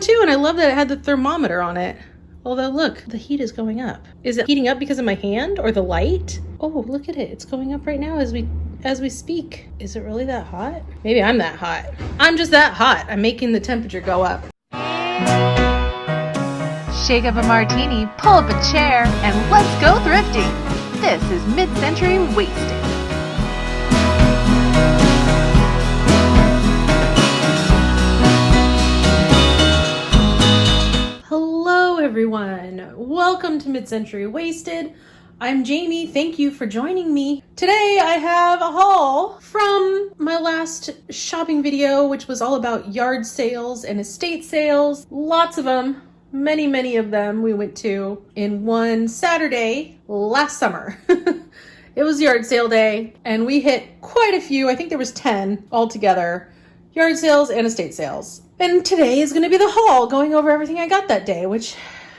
one too, and I love that it had the thermometer on it. Although look, the heat is going up. Is it heating up because of my hand or the light? Oh, look at it. It's going up right now as we speak. Is it really that hot? Maybe I'm that hot. I'm just that hot. I'm making the temperature go up. Shake up a martini, pull up a chair, and let's go thrifting. This is Mid-Century Wasted. Hello everyone. Welcome to Mid-Century Wasted. I'm Jamie. Thank you for joining me. Today I have a haul from my last shopping video, which was all about yard sales and estate sales. Lots of them. Many of them we went to in one Saturday last summer. It was yard sale day and we hit quite a few. I think there was 10 altogether. Yard sales and estate sales. And today is going to be the haul, going over everything I got that day, which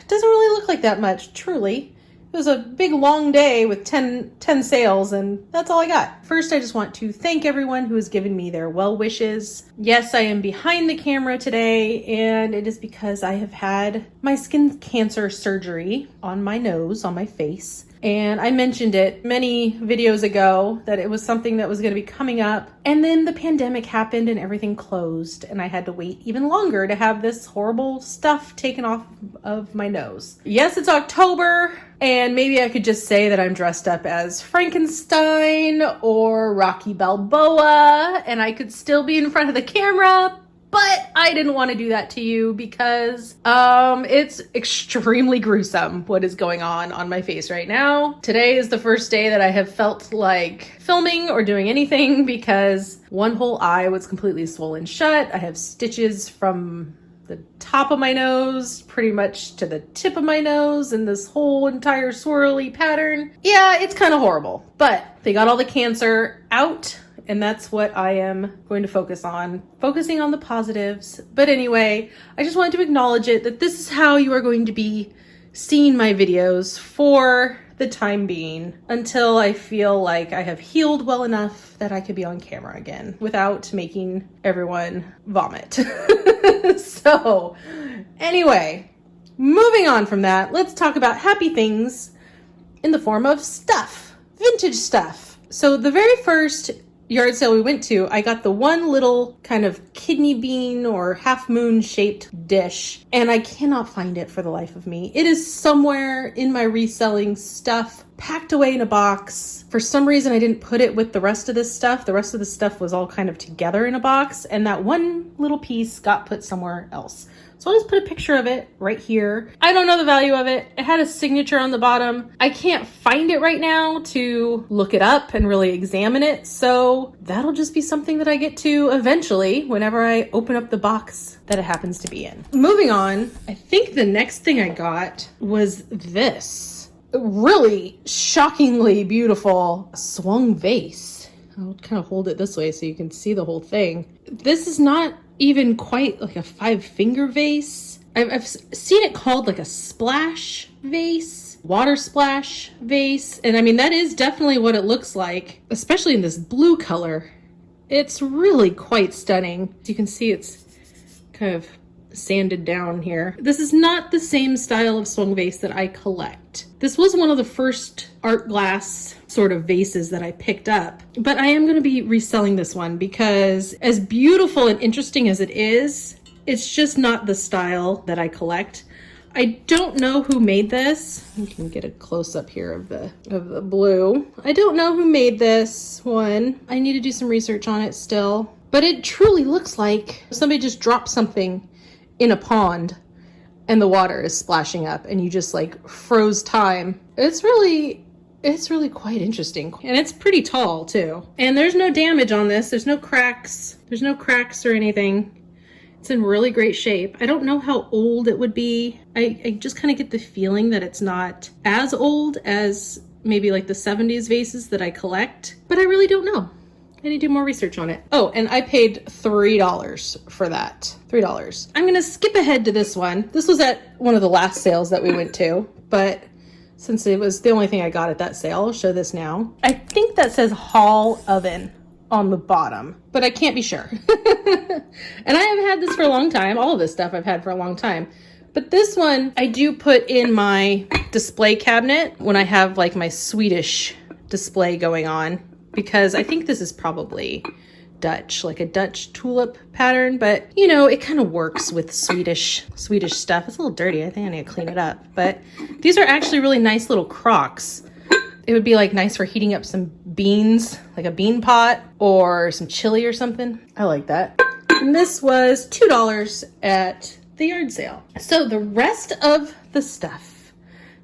doesn't really look like that much, truly. It was a big, long day with 10 sales, and that's all I got. First, I just want to thank everyone who has given me their well wishes. Yes, I am behind the camera today, and it is because I have had my skin cancer surgery on my nose, on my face. And I mentioned it many videos ago that it was something that was going to be coming up. And then the pandemic happened and everything closed. And I had to wait even longer to have this horrible stuff taken off of my nose. Yes, it's October. And maybe I could just say that I'm dressed up as Frankenstein or Rocky Balboa. And I could still be in front of the camera. But I didn't want to do that to you because it's extremely gruesome what is going on my face right now. Today is the first day that I have felt like filming or doing anything because one whole eye was completely swollen shut. I have stitches from the top of my nose pretty much to the tip of my nose and this whole entire swirly pattern. Yeah, it's kind of horrible, but they got all the cancer out. And that's what I am going to focusing on the positives. But anyway, I just wanted to acknowledge it, that this is how you are going to be seeing my videos for the time being until I feel like I have healed well enough that I could be on camera again without making everyone vomit. So anyway, moving on from that, let's talk about happy things in the form of stuff, vintage stuff. So the very first yard sale we went to, I got the one little kind of kidney bean or half moon shaped dish, and I cannot find it for the life of me. It is somewhere in my reselling stuff, packed away in a box. For some reason, I didn't put it with the rest of this stuff. The rest of the stuff was all kind of together in a box, and that one little piece got put somewhere else. So I'll just put a picture of it right here. I don't know the value of it. It had a signature on the bottom. I can't find it right now to look it up and really examine it. So that'll just be something that I get to eventually whenever I open up the box that it happens to be in. Moving on, I think the next thing I got was this really shockingly beautiful Swung Vase. I'll kind of hold it this way so you can see the whole thing. This is not even quite like a 5-finger vase. I've seen it called like a splash vase, water splash vase. And I mean, that is definitely what it looks like, especially in this blue color. It's really quite stunning. As you can see, it's kind of sanded down here. This is not the same style of swung vase that I collect. This was one of the first art glass sort of vases that I picked up, but I am going to be reselling this one because as beautiful and interesting as it is, it's just not the style that I collect. I don't know who made this. You can get a close up here of the blue. I don't know who made this one. I need to do some research on it still, but it truly looks like somebody just dropped something in a pond and the water is splashing up and you just like froze time. It's really quite interesting. And it's pretty tall too. And there's no damage on this. There's no cracks. There's no cracks or anything. It's in really great shape. I don't know how old it would be. I just kind of get the feeling that it's not as old as maybe like the 70s vases that I collect, but I really don't know. I need to do more research on it. Oh, and I paid $3 for that. $3. I'm gonna skip ahead to this one. This was at one of the last sales that we went to, but since it was the only thing I got at that sale, I'll show this now. I think that says Hall Oven on the bottom, but I can't be sure. And I have had this for a long time. All of this stuff I've had for a long time. But this one I do put in my display cabinet when I have like my Swedish display going on, because I think this is probably Dutch, like a Dutch tulip pattern, but you know, it kind of works with Swedish stuff. It's a little dirty. I think I need to clean it up, but these are actually really nice little crocks. It would be like nice for heating up some beans, like a bean pot or some chili or something. I like that. And this was $2 at the yard sale. So the rest of the stuff,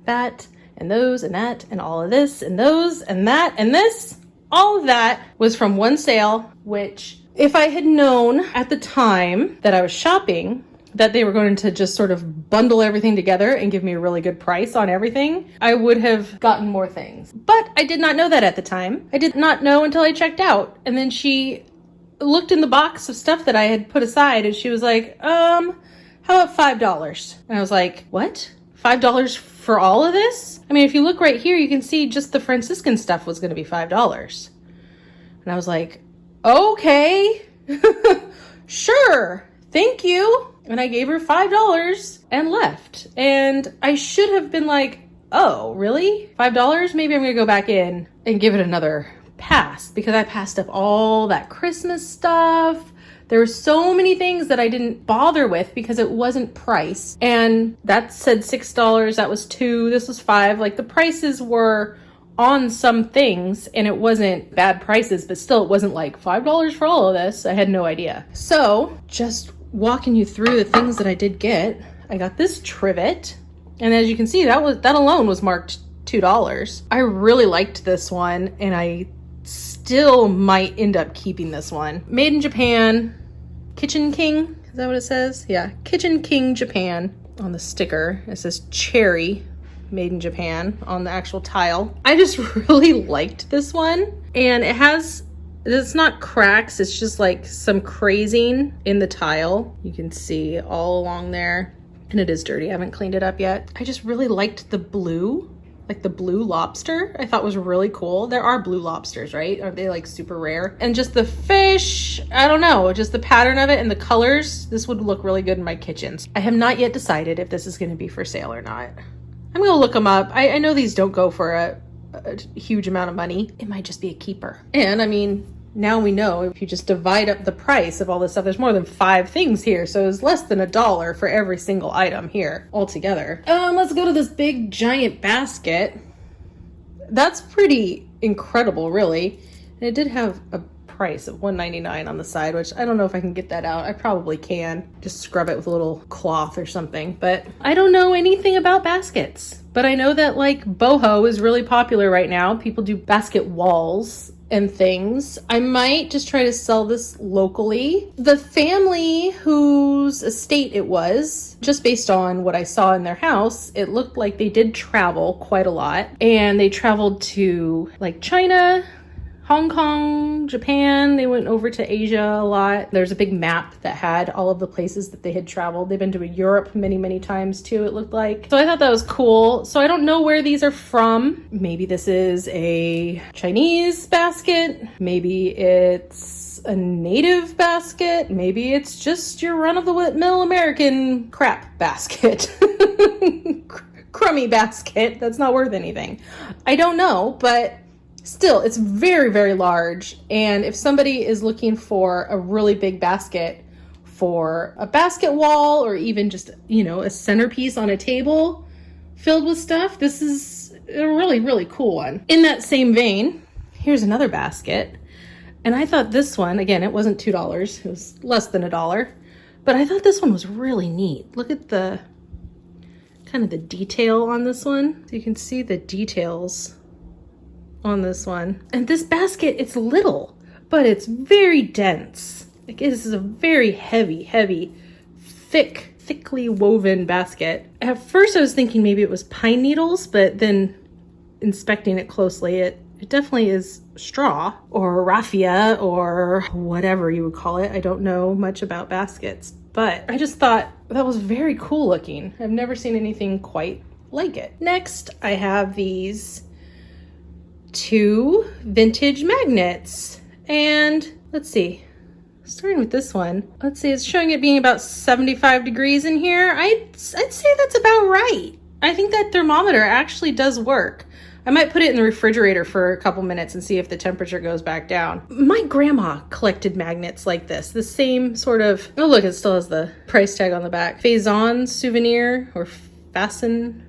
that and those and that and all of this and those and that and this, all of that was from one sale, which if I had known at the time that I was shopping that they were going to just sort of bundle everything together and give me a really good price on everything, I would have gotten more things. But I did not know that at the time. I did not know until I checked out. And then she looked in the box of stuff that I had put aside and she was like, how about $5? And I was like, what? $5 for all of this? I mean, if you look right here, you can see just the Franciscan stuff was going to be $5. And I was like, okay, sure, thank you. And I gave her $5 and left. And I should have been like, oh, really? $5? Maybe I'm going to go back in and give it another pass, because I passed up all that Christmas stuff. There were so many things that I didn't bother with because it wasn't priced. And that said $6, that was $2, this was $5. Like the prices were on some things and it wasn't bad prices, but still it wasn't like $5 for all of this. I had no idea. So just walking you through the things that I did get, I got this trivet. And as you can see, that alone was marked $2. I really liked this one and I still might end up keeping this one. Made in Japan, Kitchen King, is that what it says? Yeah, Kitchen King Japan on the sticker. It says cherry, made in Japan on the actual tile. I just really liked this one. And it's not cracks, it's just like some crazing in the tile. You can see all along there. And it is dirty, I haven't cleaned it up yet. I just really liked the blue. Like the blue lobster, I thought was really cool. There are blue lobsters, right? Are they like super rare? And just the fish, I don't know, just the pattern of it and the colors, this would look really good in my kitchens. I have not yet decided if this is gonna be for sale or not. I'm gonna look them up. I know these don't go for a huge amount of money. It might just be a keeper. And I mean, now we know if you just divide up the price of all this stuff, there's more than 5 things here. So it's less than $1 for every single item here altogether. Let's go to this big giant basket. That's pretty incredible, really. And it did have a price of $1.99 on the side, which I don't know if I can get that out. I probably can. Just scrub it with a little cloth or something. But I don't know anything about baskets. But I know that like boho is really popular right now. People do basket walls and things. I might just try to sell this locally. The family whose estate it was, just based on what I saw in their house, it looked like they did travel quite a lot. And they traveled to like China, Hong Kong, Japan. They went over to Asia a lot. There's a big map that had all of the places that they had traveled. They've been to Europe many, many times too, it looked like. So I thought that was cool. So I don't know where these are from. Maybe this is a Chinese basket. Maybe it's a native basket. Maybe it's just your run-of-the-mill American crap basket. Crummy basket that's not worth anything. I don't know, but still, it's very, very large. And if somebody is looking for a really big basket for a basket wall or even just, you know, a centerpiece on a table filled with stuff, this is a really, really cool one. In that same vein, here's another basket. And I thought this one, again, it wasn't $2. It was less than $1. But I thought this one was really neat. Look at the kind of the detail on this one. So you can see the details on this one. And this basket, it's little, but it's very dense. Like this is a very heavy, thickly woven basket. At first I was thinking maybe it was pine needles, but then inspecting it closely, it definitely is straw or raffia or whatever you would call it. I don't know much about baskets, but I just thought that was very cool looking. I've never seen anything quite like it. Next, I have these 2 vintage magnets. And let's see, starting with this one, let's see, it's showing it being about 75 degrees in here. I'd say that's about right. I think that thermometer actually does work. I might put it in the refrigerator for a couple minutes and see if the temperature goes back down. My grandma collected magnets like this. The same sort of, oh look, it still has the price tag on the back. Faison Souvenir or Fasten.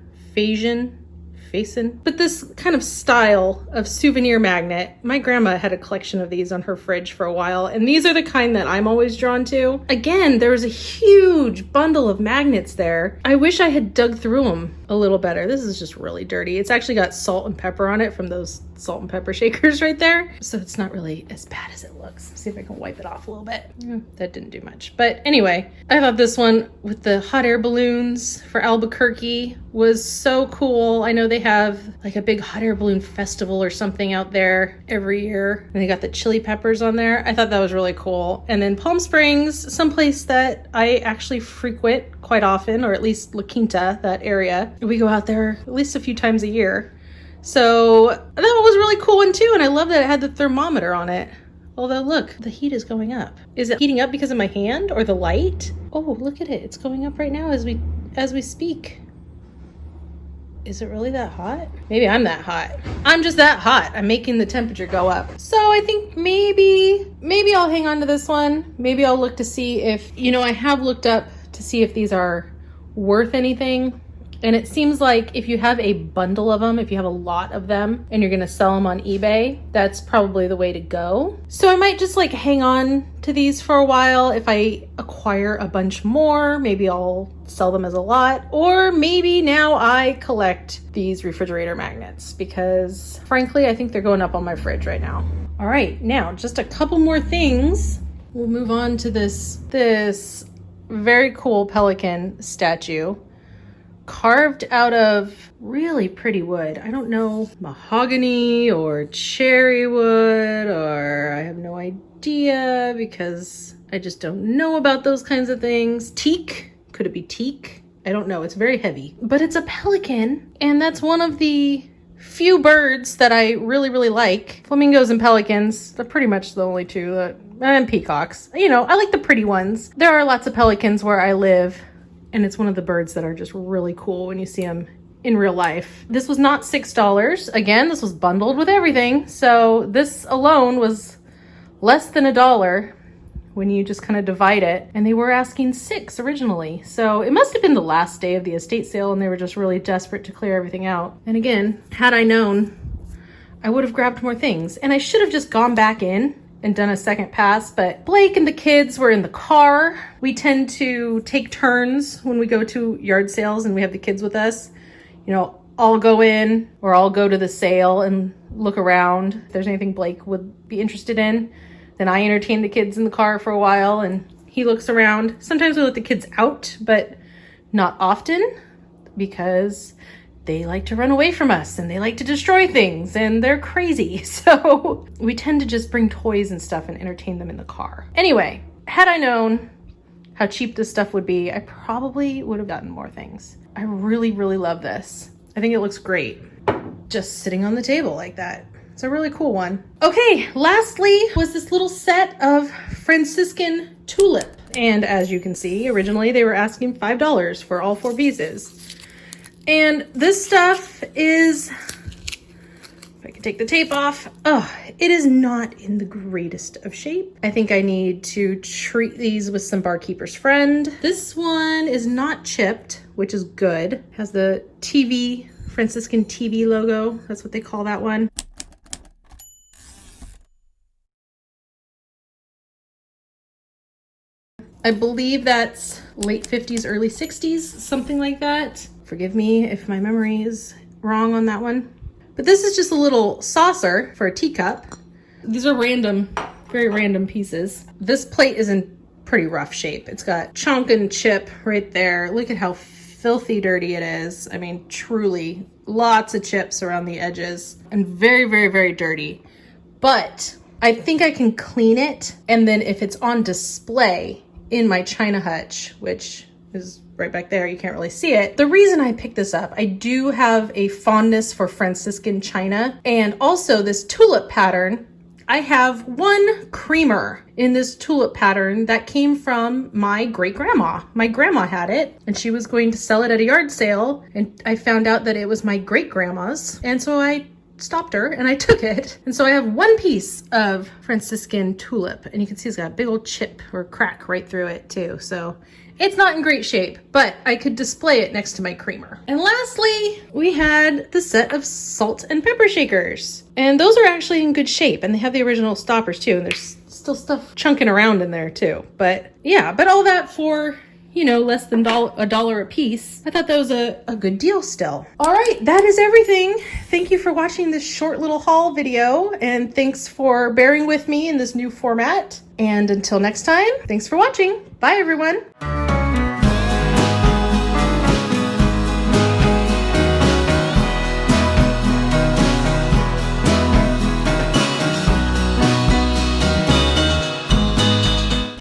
But this kind of style of souvenir magnet, my grandma had a collection of these on her fridge for a while, and these are the kind that I'm always drawn to. Again, there was a huge bundle of magnets there. I wish I had dug through them a little better. This is just really dirty. It's actually got salt and pepper on it from those salt and pepper shakers right there. So it's not really as bad as it looks. See if I can wipe it off a little bit. That didn't do much. But anyway, I thought this one with the hot air balloons for Albuquerque was so cool. I know they have like a big hot air balloon festival or something out there every year. And they got the chili peppers on there. I thought that was really cool. And then Palm Springs, someplace that I actually frequent quite often, or at least La Quinta, that area. We go out there at least a few times a year. So that was really cool one too. And I love that it had the thermometer on it. Although look, the heat is going up. Is it heating up because of my hand or the light? Oh, look at it. It's going up right now as we speak. Is it really that hot? Maybe I'm that hot. I'm just that hot. I'm making the temperature go up. So I think maybe I'll hang on to this one. Maybe I'll look to see if, I have looked up to see if these are worth anything. And it seems like if you have a bundle of them, if you have a lot of them and you're gonna sell them on eBay, that's probably the way to go. So I might just like hang on to these for a while. If I acquire a bunch more, maybe I'll sell them as a lot. Or maybe now I collect these refrigerator magnets because frankly, I think they're going up on my fridge right now. All right, now just a couple more things. We'll move on to this very cool pelican statue. Carved out of really pretty wood. I don't know, mahogany or cherry wood, or I have no idea because I just don't know about those kinds of things. Teak, could it be teak? I don't know, it's very heavy. But it's a pelican, and that's one of the few birds that I really, really like. Flamingos and pelicans, they're pretty much the only two, and peacocks. I like the pretty ones. There are lots of pelicans where I live, and it's one of the birds that are just really cool when you see them in real life. This was not $6. Again, this was bundled with everything. So this alone was less than $1 when you just kind of divide it. And they were asking $6 originally. So it must have been the last day of the estate sale and they were just really desperate to clear everything out. And again, had I known, I would have grabbed more things. And I should have just gone back in and done a second pass, but Blake and the kids were in the car. We tend to take turns when we go to yard sales and we have the kids with us. I'll go in or I'll go to the sale and look around. If there's anything Blake would be interested in, then I entertain the kids in the car for a while and he looks around. Sometimes we let the kids out, but not often because they like to run away from us and they like to destroy things and they're crazy. So we tend to just bring toys and stuff and entertain them in the car. Anyway, had I known how cheap this stuff would be, I probably would have gotten more things. I really, really love this. I think it looks great just sitting on the table like that. It's a really cool one. Okay, lastly was this little set of Franciscan tulip. And as you can see, originally they were asking $5 for all 4 pieces. And this stuff is, if I can take the tape off, it is not in the greatest of shape. I think I need to treat these with some Barkeeper's Friend. This one is not chipped, which is good. It has the TV, Franciscan TV logo. That's what they call that one. I believe that's late 50s, early 60s, something like that. Forgive me if my memory is wrong on that one. But this is just a little saucer for a teacup. These are random, very random pieces. This plate is in pretty rough shape. It's got chunk and chip right there. Look at how filthy dirty it is. I mean, truly, lots of chips around the edges and very, very, very dirty. But I think I can clean it. And then if it's on display in my china hutch, which is right back there, you can't really see it. The reason I picked this up, I do have a fondness for Franciscan china and also this tulip pattern I have one creamer in this tulip pattern that came from my great grandma. My grandma had it and she was going to sell it at a yard sale, and I found out that it was my great grandma's, and so I stopped her and I took it. And so I have one piece of Franciscan tulip, and you can see it's got a big old chip or crack right through it too. So it's not in great shape, but I could display it next to my creamer. And lastly, we had the set of salt and pepper shakers. And those are actually in good shape, and they have the original stoppers too, and there's still stuff chunking around in there too. But yeah, but all that for, you know, less than $1 a piece. I thought that was a good deal still. All right, that is everything. Thank you for watching this short little haul video, and thanks for bearing with me in this new format. And until next time, thanks for watching. Bye everyone.